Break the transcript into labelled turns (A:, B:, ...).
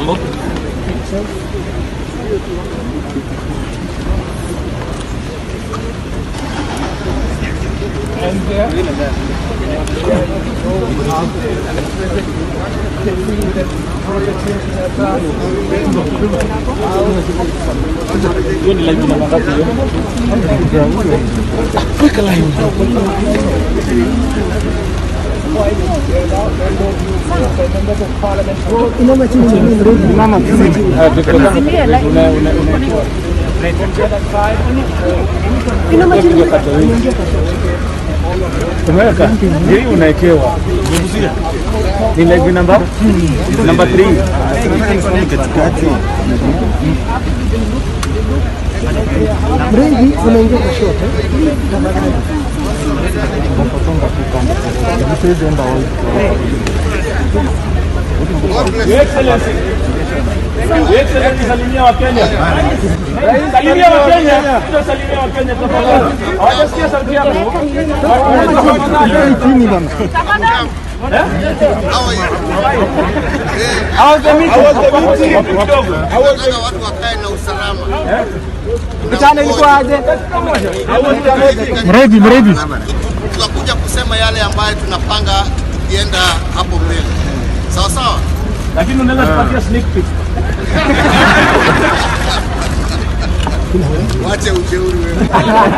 A: Mambo? Ini lagi nama kata ya. Weka lain. Tumeweka hii unaekewa ni live number 3 katikati
B: Brady unaingia kwa shot
A: Excellency. Excellency, salimia wa Kenya. Salimia wa Kenya. Salimia wa Kenya tafadhali. Hawajasikia sauti yako.
B: chini bana.
C: Watu wakae na usalama.
B: Mchana ilikuwa aje? Mredi.
C: Tunakuja kusema yale ambayo tunapanga tukienda hapo mbele. Sawa sawa?
A: Lakini unaweza kupatia sneak peek.
C: Wache ujeuri wewe.